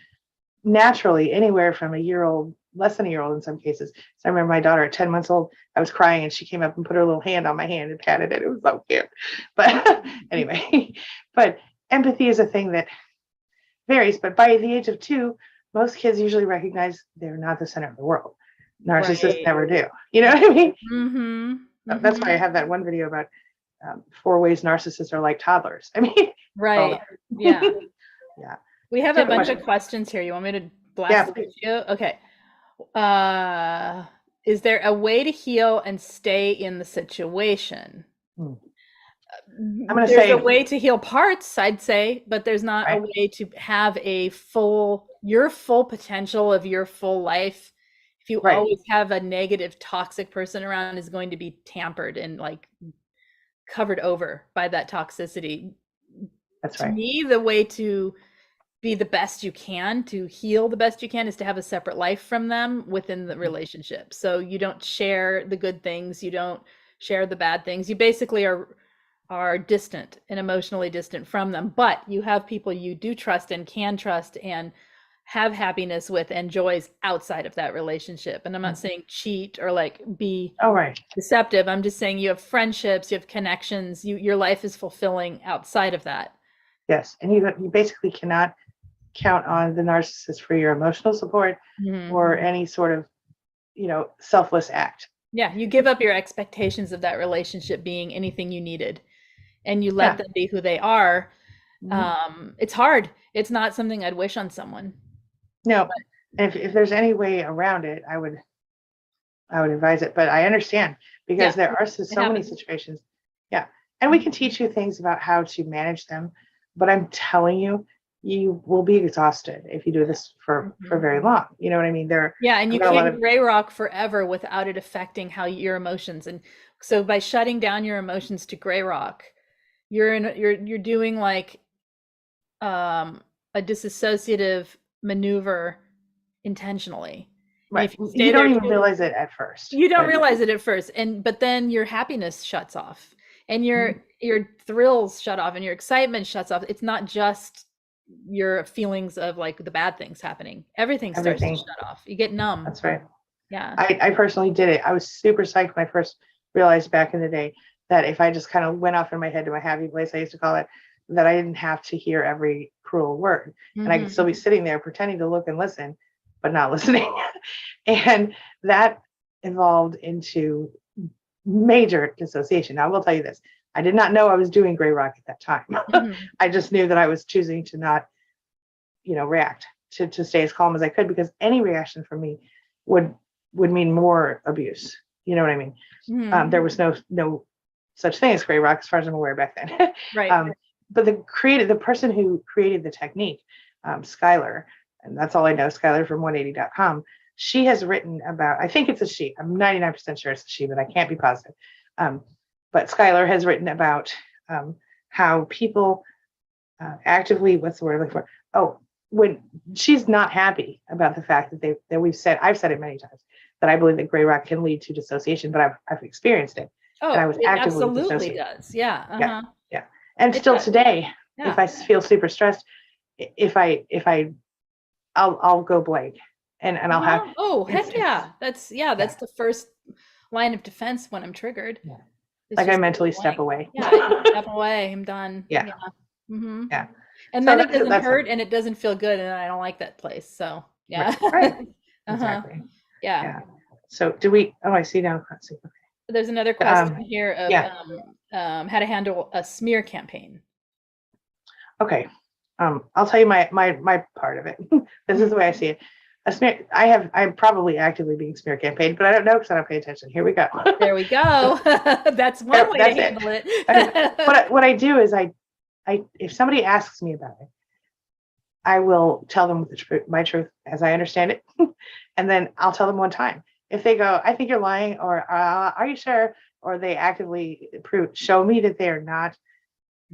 naturally anywhere from a year old, less than a year old in some cases. So I remember my daughter at 10 months old, I was crying and she came up and put her little hand on my hand and patted it. It was so cute. But anyway, but empathy is a thing that varies. But by the age of 2, most kids usually recognize they're not the center of the world. Narcissists never do. You know what I mean? That's why I have that one video about 4 ways narcissists are like toddlers. I mean, yeah. We have a bunch of questions here. You want me to blast you? Okay. Is there a way to heal and stay in the situation? I'm going to say there's a way to heal parts, I'd say, but there's not a way to have your full potential of your full life. If you always have a negative, toxic person around, is going to be tampered and like covered over by that toxicity. That's to me, the way to be the best you can, to heal the best you can, is to have a separate life from them within the relationship. So you don't share the good things, you don't share the bad things. You basically are distant and emotionally distant from them, but you have people you do trust and can trust and have happiness with and joys outside of that relationship. And I'm not saying cheat or like be deceptive. I'm just saying you have friendships, you have connections, your life is fulfilling outside of that. Yes. And you basically cannot count on the narcissist for your emotional support or any sort of, selfless act. Yeah. You give up your expectations of that relationship being anything you needed, and you let them be who they are. It's hard. It's not something I'd wish on someone. No. And if there's any way around it, I would advise it. But I understand, because there are so many situations. Yeah. And we can teach you things about how to manage them. But I'm telling you, you will be exhausted if you do this for very long. You know what I mean? And you can't gray rock forever without it affecting how your emotions. And so by shutting down your emotions to gray rock, you're doing like a disassociative maneuver intentionally. Right. You don't even realize it at first. You don't realize it at first. But then your happiness shuts off, and your thrills shut off, and your excitement shuts off. It's not just your feelings of like the bad things happening. Everything starts to shut off. You get numb. That's right. Yeah. I personally did it. I was super psyched when I first realized back in the day that if I just kind of went off in my head to my happy place, I used to call it, that I didn't have to hear every cruel word. And I could still be sitting there pretending to look and listen, but not listening. And that evolved into major dissociation. Now, I will tell you this. I did not know I was doing gray rock at that time. I just knew that I was choosing to not, react, to stay as calm as I could, because any reaction from me would mean more abuse. You know what I mean? There was no such thing as gray rock, as far as I'm aware back then. Right. But the person who created the technique, Skylar, and that's all I know, Skylar from 180.com, she has written about, I think it's a she, I'm 99% sure it's a she, but I can't be positive. But Skylar has written about how people actively, what's the word I'm looking for? Oh, when she's not happy about the fact that I've said it many times, that I believe that gray rock can lead to dissociation, but I've experienced it. Oh, and I was it actively absolutely does. Yeah. Yeah. And it still does. Today, if I feel super stressed, I'll go blank, and I'll have. Oh, heck yeah. That's the first line of defense when I'm triggered. Yeah. Like I mentally step away. Yeah, I step away. I'm done. Yeah. Yeah. And then it doesn't hurt and it doesn't feel good, and I don't like that place. So yeah. Right. Exactly. Yeah. So do we? Oh, I see now. Let's see. Okay. There's another question here of how to handle a smear campaign. Okay. I'll tell you my part of it. This is the way I see it. A smear. I'm probably actively being smear campaigned, but I don't know because I don't pay attention. Here we go. There we go. That's one way to handle it. What I do is if somebody asks me about it, I will tell them my truth as I understand it, and then I'll tell them one time. If they go, I think you're lying, or are you sure? Or they actively show me that they are not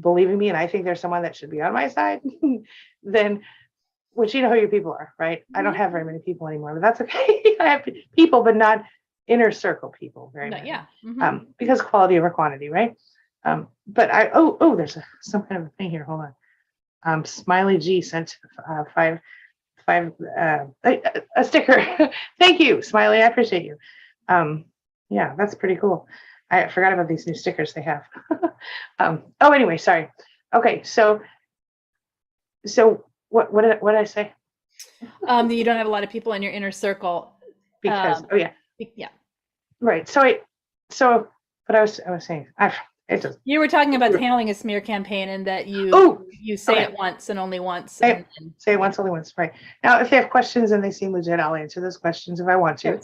believing me, and I think there's someone that should be on my side, then, which you know who your people are, right? I don't have very many people anymore, but that's okay. I have people, but not inner circle people very much. Yeah. Because quality over quantity, right? But there's some kind of a thing here. Hold on. Smiley G sent a sticker. Thank you, Smiley. I appreciate you. Yeah, that's pretty cool. I forgot about these new stickers they have. Anyway, sorry. Okay, so what did I say? That you don't have a lot of people in your inner circle. Because yeah. Right. So what I was saying, you were talking about handling a smear campaign, and that you say it once and only once. Say it once, only once. Right. Now, if they have questions and they seem legit, I'll answer those questions if I want to.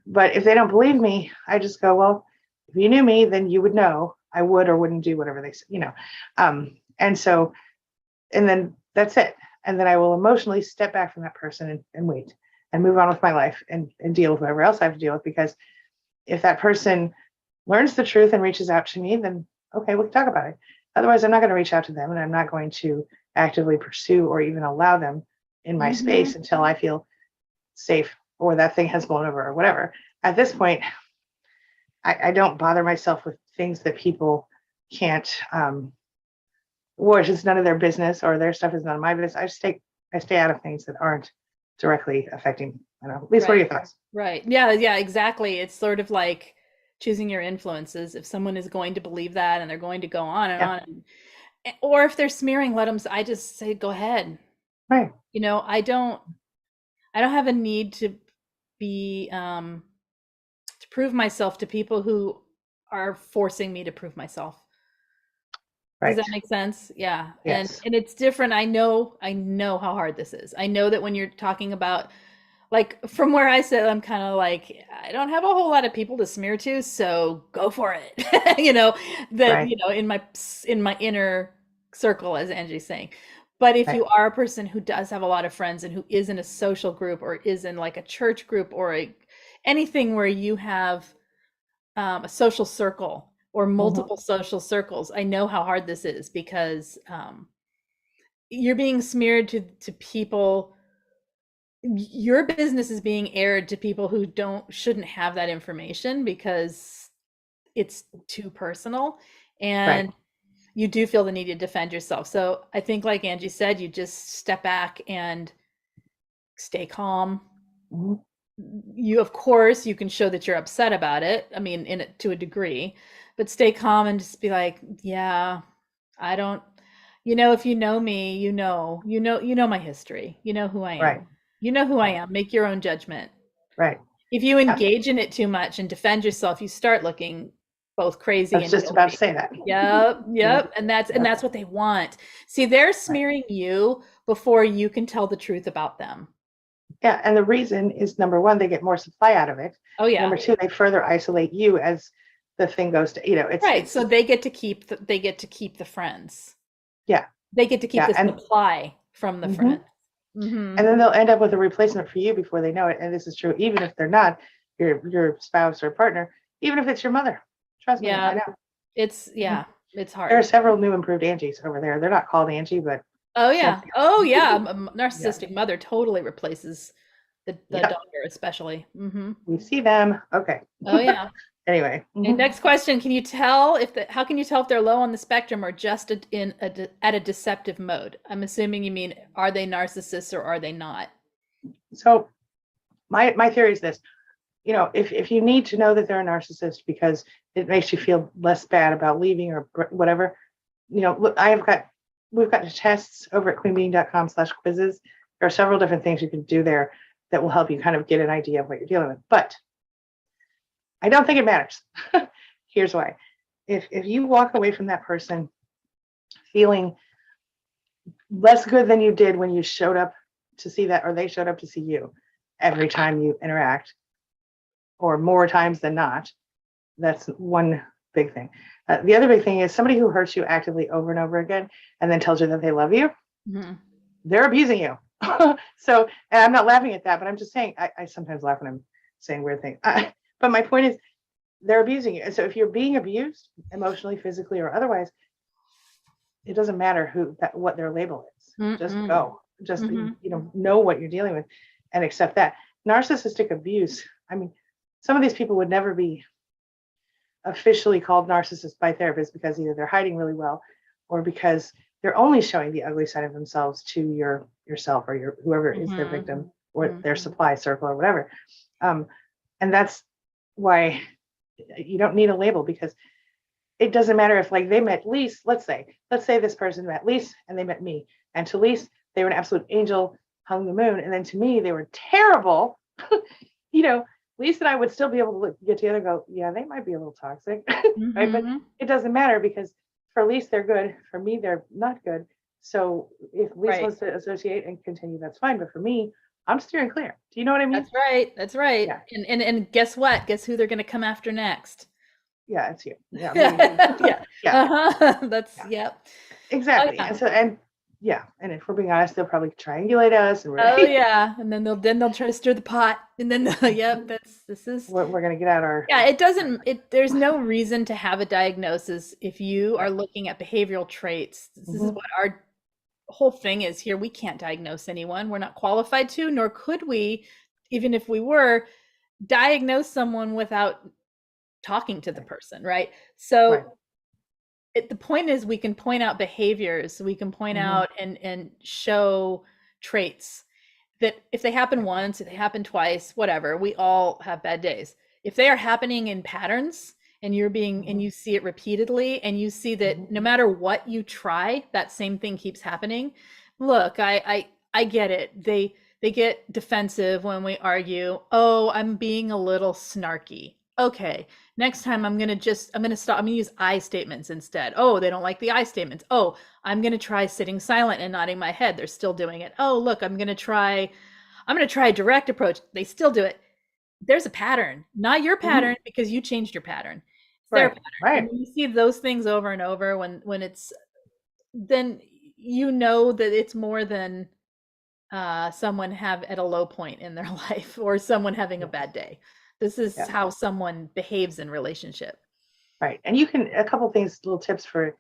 But if they don't believe me, I just go, well, if you knew me, then you would know I would or wouldn't do whatever they say, and then that's it. And then I will emotionally step back from that person and wait and move on with my life and deal with whoever else I have to deal with. Because if that person learns the truth and reaches out to me, then okay, we can talk about it. Otherwise, I'm not going to reach out to them, and I'm not going to actively pursue or even allow them in my space until I feel safe or that thing has blown over or whatever. At this point, I don't bother myself with things that people can't, or it's just none of their business or their stuff is none of my business. I stay out of things that aren't directly affecting, I don't know. Lise, what are your thoughts? Right. Yeah, yeah, exactly. It's sort of like choosing your influences. If someone is going to believe that and they're going to go on and on, or if they're smearing, let them, I just say, go ahead. Right. You know, I don't have a need to be, to prove myself to people who are forcing me to prove myself. Right. Does that make sense? Yeah. Yes. And it's different. I know how hard this is. I know that when you're talking about, like, from where I sit, I'm kind of like, I don't have a whole lot of people to smear to, so go for it. You know, that, Right. you know, in my inner circle, as Angie's saying. But if Right. you are a person who does have a lot of friends and who is in a social group or is in like a church group or anything where you have a social circle or multiple social circles, I know how hard this is because you're being smeared to people. Your business is being aired to people who shouldn't have that information because it's too personal, and you do feel the need to defend yourself. So I think, like Angie said, you just step back and stay calm. You, of course, you can show that you're upset about it. I mean, in it to a degree, but stay calm and just be like, yeah, I don't, you know, if you know me, you know my history. You know who I am. Right. You know who I am. Make your own judgment. Right. If you engage in it too much and defend yourself, you start looking both crazy. I was just about to say that. Yep. And that's what they want. See, they're smearing you before you can tell the truth about them. Yeah, and the reason is, number one, they get more supply out of it. Oh yeah. Number two, they further isolate you as the thing goes to, you know, it's right. So they get to keep the friends. Yeah. They get to keep the supply from the friends. And then they'll end up with a replacement for you before they know it. And this is true even if they're not your spouse or partner, even if it's your mother. Trust me, I know. It's it's hard. There are several new improved Angies over there. They're not called Angie, but oh yeah, a narcissistic mother totally replaces the daughter, especially. We see them. Okay. Oh yeah. Anyway. Okay, next question: can you tell how can you tell if they're low on the spectrum or just at a deceptive mode? I'm assuming you mean, are they narcissists or are they not? So my theory is this. You know, if you need to know that they're a narcissist because it makes you feel less bad about leaving or whatever, you know, look, we've got tests over at queenbeing.com/quizzes. There are several different things you can do there that will help you kind of get an idea of what you're dealing with. But I don't think it matters. Here's why. If you walk away from that person feeling less good than you did when you showed up to see that, or they showed up to see you every time you interact, or more times than not, that's one big thing. The other big thing is somebody who hurts you actively over and over again and then tells you that they love you, they're abusing you. So, and I'm not laughing at that, but I'm just saying, I sometimes laugh when I'm saying weird things. But my point is, they're abusing you. And so if you're being abused emotionally, physically, or otherwise, it doesn't matter what their label is. Just go. Just know what you're dealing with and accept that. Narcissistic abuse, I mean, some of these people would never be officially called narcissists by therapists because either they're hiding really well or because they're only showing the ugly side of themselves to yourself or whoever is their victim or their supply circle or whatever. And that's why you don't need a label, because it doesn't matter if, like, they met Lise, let's say this person met Lise and they met me, and to Lise they were an absolute angel, hung the moon, and then to me they were terrible. You know, Lise and I would still be able to get together and go, yeah, they might be a little toxic, right? But it doesn't matter, because for Lise they're good, for me they're not good. So if Lise wants to associate and continue, that's fine. But for me, I'm steering clear. Do you know what I mean? That's right. Yeah. And guess what? Guess who they're going to come after next? Yeah, it's you. Yeah. That's Exactly. Okay. And if we're being honest, they'll probably triangulate us. And and then they'll try to stir the pot, and then this is we're gonna get out our. Yeah, there's no reason to have a diagnosis if you are looking at behavioral traits. This is what whole thing is here, we can't diagnose anyone. We're not qualified to, nor could we, even if we were, diagnose someone without talking to the person, right? So the point is, we can point out behaviors, we can point out and show traits that if they happen once, if they happen twice, whatever, we all have bad days. If they are happening in patterns and you're being and you see it repeatedly and you see that no matter what you try, that same thing keeps happening. Look, I get it. They get defensive when we argue. Oh, I'm being a little snarky. Okay, next time I'm gonna stop. I'm gonna use I statements instead. Oh, they don't like the I statements. Oh, I'm gonna try sitting silent and nodding my head. They're still doing it. Oh, look, I'm gonna try a direct approach. They still do it. There's a pattern, not your pattern, because you changed your pattern. It's their pattern. And when you see those things over and over, when it's, then you know that it's more than someone have at a low point in their life or someone having a bad day. This is how someone behaves in relationship. Right. And you can, a couple things, little tips for if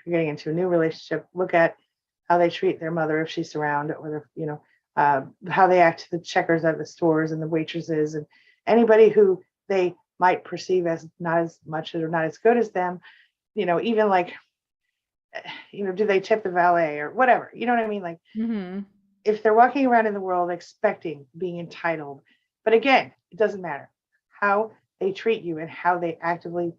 you're getting into a new relationship, look at how they treat their mother if she's around, or, you know, how they act to the checkers at the stores and the waitresses and anybody who they might perceive as not as much or not as good as them, you know, even like, you know, do they tip the valet or whatever, you know what I mean? Like if they're walking around in the world expecting being entitled, but again, it doesn't matter how they treat you and how they actively,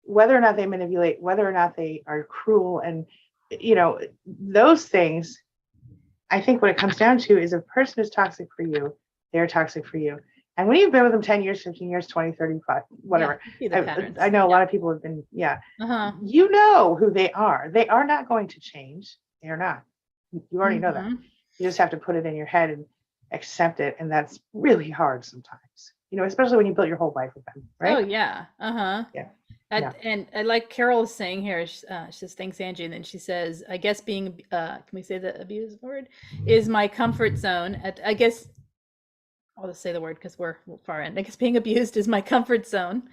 whether or not they manipulate, whether or not they are cruel, and, you know, those things, I think what it comes down to is if a person is toxic for you, they're toxic for you. And when you've been with them 10 years, 15 years, 20, 35, whatever, I know a lot of people have been, you know who they are. They are not going to change. They are not. You already know that. You just have to put it in your head and accept it. And that's really hard sometimes, you know, especially when you built your whole life with them, right? Oh, yeah. And I like Carol is saying here, she says, thanks, Angie. And then she says, I guess being, can we say the abuse word, is my comfort zone. I guess I'll just say the word because we're far in. I guess being abused is my comfort zone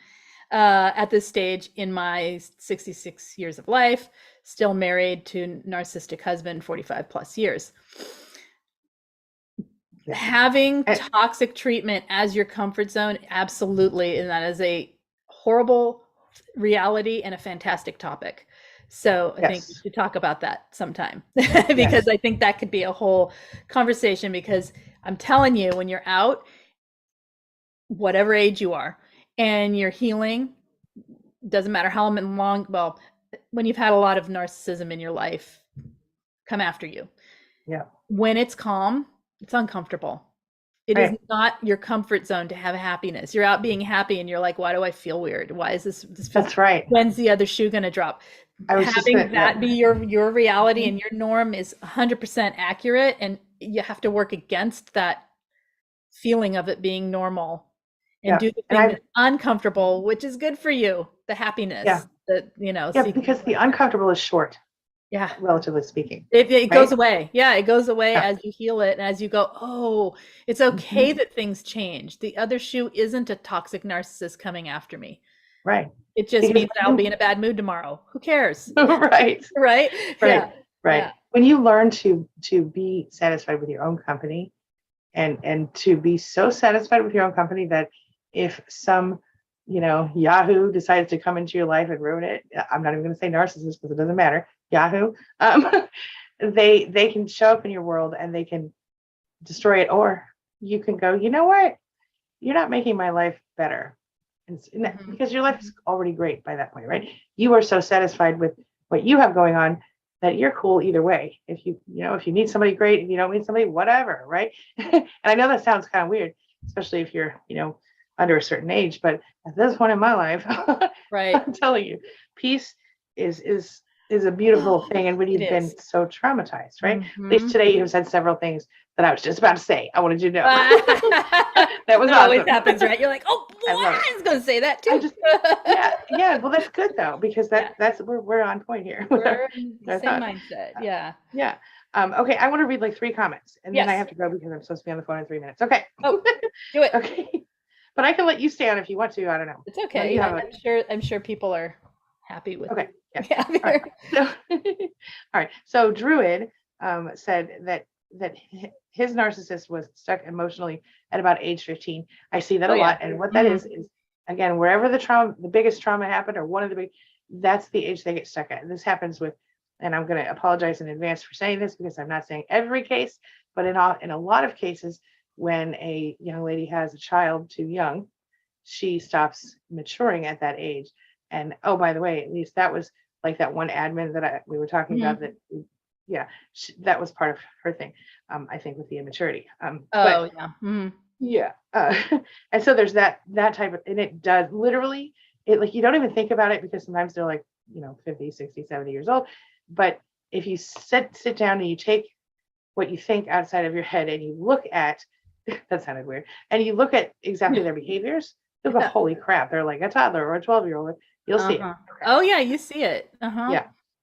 at this stage in my 66 years of life, still married to narcissistic husband, 45 plus years. Having toxic treatment as your comfort zone, absolutely. And that is a horrible reality and a fantastic topic. So I think we should talk about that sometime because I think that could be a whole conversation, because I'm telling you, when you're out, whatever age you are, and you're healing, doesn't matter how long, well, when you've had a lot of narcissism in your life come after you. Yeah. When it's calm, it's uncomfortable. It is not your comfort zone to have happiness. You're out being happy and you're like, why do I feel weird? Why is this That's right. When's the other shoe going to drop? Having that be your reality and your norm is 100% accurate. And you have to work against that feeling of it being normal and do the thing that's uncomfortable, which is good for you. The happiness that, you know. Because the uncomfortable is short. Yeah, relatively speaking. It goes away. Yeah, it goes away as you heal it. And as you go, oh, it's okay that things change. The other shoe isn't a toxic narcissist coming after me. Right. It just means I'll be in a bad mood tomorrow. Who cares? Right. Right. Right. Yeah. When you learn to be satisfied with your own company and to be so satisfied with your own company that if some, you know, Yahoo decides to come into your life and ruin it, I'm not even going to say narcissist because it doesn't matter. Yahoo, they can show up in your world and they can destroy it, or you can go, you know what, you're not making my life better, because your life is already great by that point, right? You are so satisfied with what you have going on that you're cool either way. If you need somebody, great. If you don't need somebody, whatever, right? And I know that sounds kind of weird, especially if you're, you know, under a certain age, but at this point in my life, I'm telling you, peace is a beautiful thing. And when you've been so traumatized, right? At least today you have said several things that I was just about to say. I wanted you to know. That was awesome. Always happens, right? You're like, oh, I was going to say that too. Well, that's good though, because that's we're on point here. We're in the same mindset. Yeah. Okay, I want to read like 3 comments, and then I have to go because I'm supposed to be on the phone in 3 minutes. Okay. Oh, do it. Okay. But I can let you stay on if you want to. I don't know. It's okay. I'm sure people are happy with it. Okay. Yeah. All right. So Druid said that his narcissist was stuck emotionally at about age 15. I see that a lot. And what that is again, wherever the biggest trauma happened, or one of the big, that's the age they get stuck at. And this happens with, and I'm going to apologize in advance for saying this because I'm not saying every case, but in a lot of cases, when a young lady has a child too young, she stops maturing at that age. And oh, by the way, at least that was like that one admin that we were talking about that, yeah, that was part of her thing, I think, with the immaturity. Yeah. And so there's that type of, and it does literally, it like, you don't even think about it because sometimes they're like, 50, 60, 70 years old. But if you sit down and you take what you think outside of your head and you look at, that sounded weird, and you look at exactly their behaviors, you'll go, holy crap, they're like a toddler or a 12-year-old. You'll see it. Okay. Oh yeah, you see it.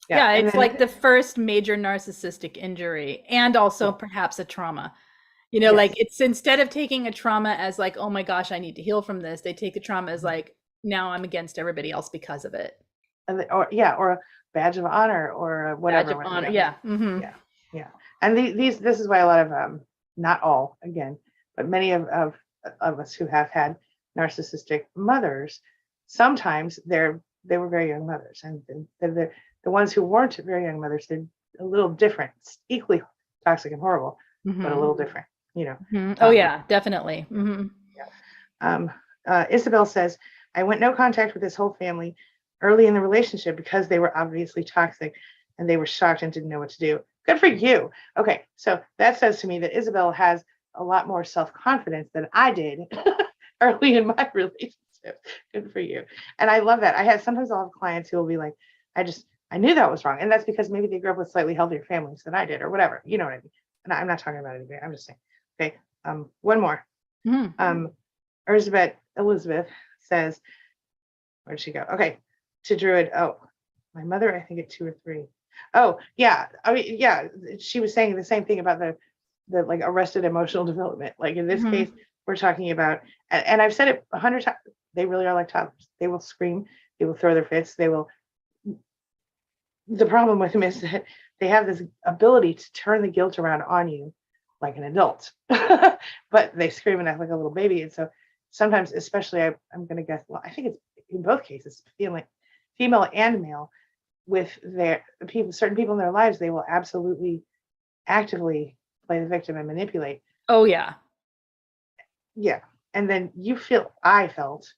Yeah, it's like the first major narcissistic injury, and also perhaps a trauma. Like it's, instead of taking a trauma as like, oh my gosh, I need to heal from this, they take the trauma as like, now I'm against everybody else because of it. Or a badge of honor or whatever. Badge of honor. Yeah. Yeah. And this is why a lot of, not all again, but many of us who have had narcissistic mothers, sometimes they were very young mothers, and the ones who weren't very young mothers, they're a little different, equally toxic and horrible, but a little different, Oh yeah, definitely. Isabel says, I went no contact with this whole family early in the relationship because they were obviously toxic and they were shocked and didn't know what to do. Good for you. Okay, so that says to me that Isabel has a lot more self-confidence than I did early in my relationship. Good for you. And I love that. Sometimes I'll have clients who will be like, I knew that was wrong. And that's because maybe they grew up with slightly healthier families than I did, or whatever. You know what I mean? And I'm not talking about anything. I'm just saying. Okay. One more. Elizabeth says, where'd she go? Okay. To Druid. Oh, my mother, I think at 2 or 3. Oh, yeah. I mean, yeah. She was saying the same thing about the like arrested emotional development. Like in this case, we're talking about, and I've said it 100 times, they really are like toddlers. They will scream. They will throw their fits. The problem with them is that they have this ability to turn the guilt around on you like an adult, but they scream and act like a little baby. And so sometimes, especially, I'm going to guess, well, I think it's in both cases, female and male, with certain people in their lives, they will absolutely actively play the victim and manipulate. Oh yeah. Yeah. And then I felt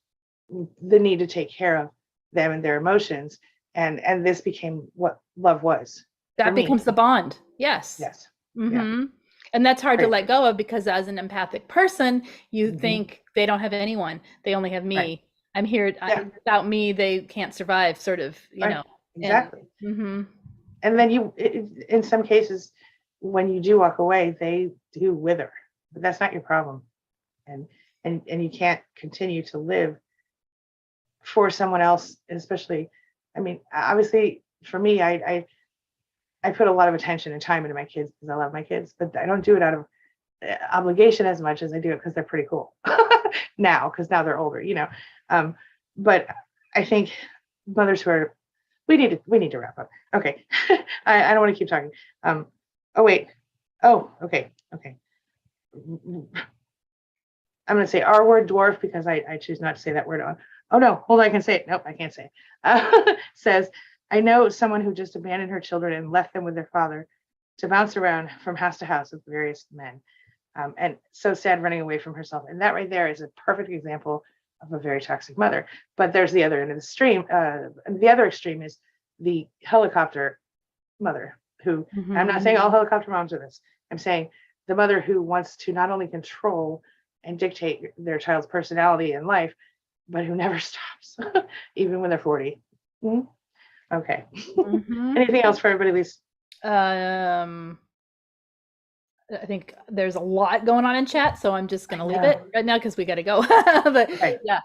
the need to take care of them and their emotions. And this became what love was. That becomes the bond. Yes. Yes. Yeah. And that's hard to let go of, because as an empathic person, you think they don't have anyone. They only have me. Right. I'm here. Without me, they can't survive, sort of, you know. Exactly. And then in some cases, when you do walk away, they do wither, but that's not your problem. And you can't continue to live for someone else, especially, I mean, obviously for me, I put a lot of attention and time into my kids because I love my kids, but I don't do it out of obligation as much as I do it because they're pretty cool now, because now they're older, you know. But I think mothers who are, we need to wrap up. Okay. I don't want to keep talking. Oh, wait. Oh, okay. I'm going to say our word, dwarf, because I choose not to say that word on. Oh, no. Hold on. I can say it. Nope, I can't say it. Says, I know someone who just abandoned her children and left them with their father to bounce around from house to house with various men. And so sad, running away from herself. And that right there is a perfect example of a very toxic mother. But there's the other end of the stream. The other extreme is the helicopter mother who, I'm not saying all helicopter moms are this. I'm saying the mother who wants to not only control and dictate their child's personality and life, but who never stops, even when they're 40. Okay. Anything else for everybody, Lise? I think there's a lot going on in chat, so I'm just going to leave it right now because we got to go. But yeah.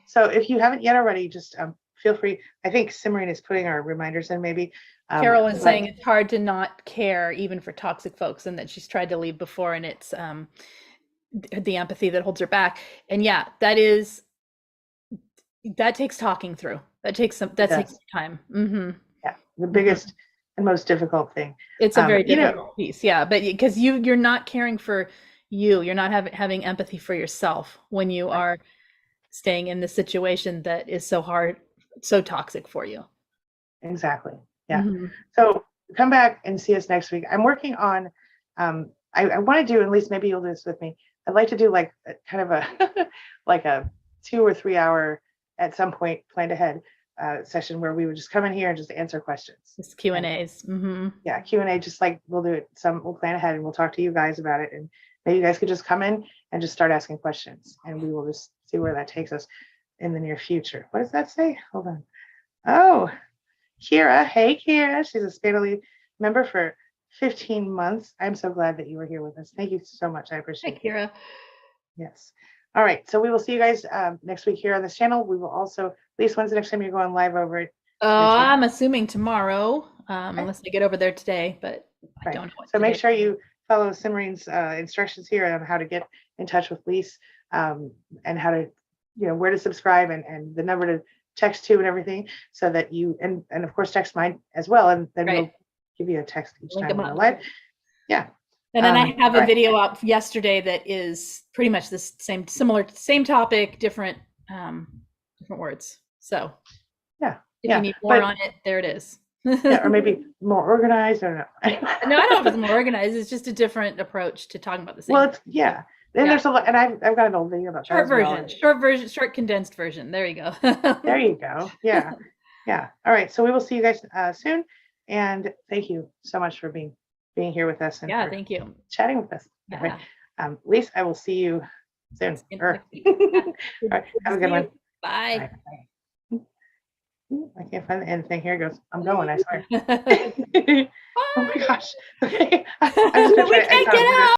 So if you haven't yet already, just feel free. I think Simran is putting our reminders in maybe. Carol is saying it's hard to not care even for toxic folks, and that she's tried to leave before, and it's the empathy that holds her back. And yeah, that takes talking through. That takes time. Yeah, the biggest and most difficult thing. It's a very You know, difficult piece, yeah, but because you're not caring for you're not having empathy for yourself when you Right. are staying in the situation that is so hard, so toxic for you. Exactly. Yeah. Mhm. So come back and see us next week. I'm working on, I want to do, at least maybe you'll do this with me. I'd like to do like kind of a, like a 2 or 3 hour at some point planned ahead session where we would just come in here and just answer questions. Just Q&As. Mm-hmm. Yeah. Q&A, just like we'll do it. We'll plan ahead and we'll talk to you guys about it. And maybe you guys could just come in and just start asking questions and we will just see where that takes us in the near future. What does that say? Hold on. Oh, Kira. Hey, Kira. She's a Spanily member for 15 months. I'm so glad that you were here with us. Thank you so much. I appreciate it. Hey, Kira. Yes. All right. So we will see you guys next week here on this channel. We will also, LIse, when's the next time you're going live over it? I'm assuming tomorrow, unless I get over there today, but I don't know what So make sure you follow Simran's instructions here on how to get in touch with LIse and how to, where to subscribe and the number to text to and everything, so that you, and of course text mine as well, and then we'll give you a text each time we're live. Yeah. And then I have a video up yesterday that is pretty much the same topic, different words. So yeah, if you need more on it, there it is. Yeah, or maybe more organized. I don't know. No, I don't know if it's more organized. It's just a different approach to talking about the same. Well, it's Then there's a lot, and I've got an old video about short condensed version. There you go. There you go. Yeah, yeah. All right. So we will see you guys soon, and thank you so much for being here with us and thank you chatting with us. Yeah. LIse, I will see you soon. All right. Have a good one. Bye. Bye. I can't find the end thing. Here it goes. I'm going, I swear. Oh my gosh. Okay. I'm just gonna try, we can't get out.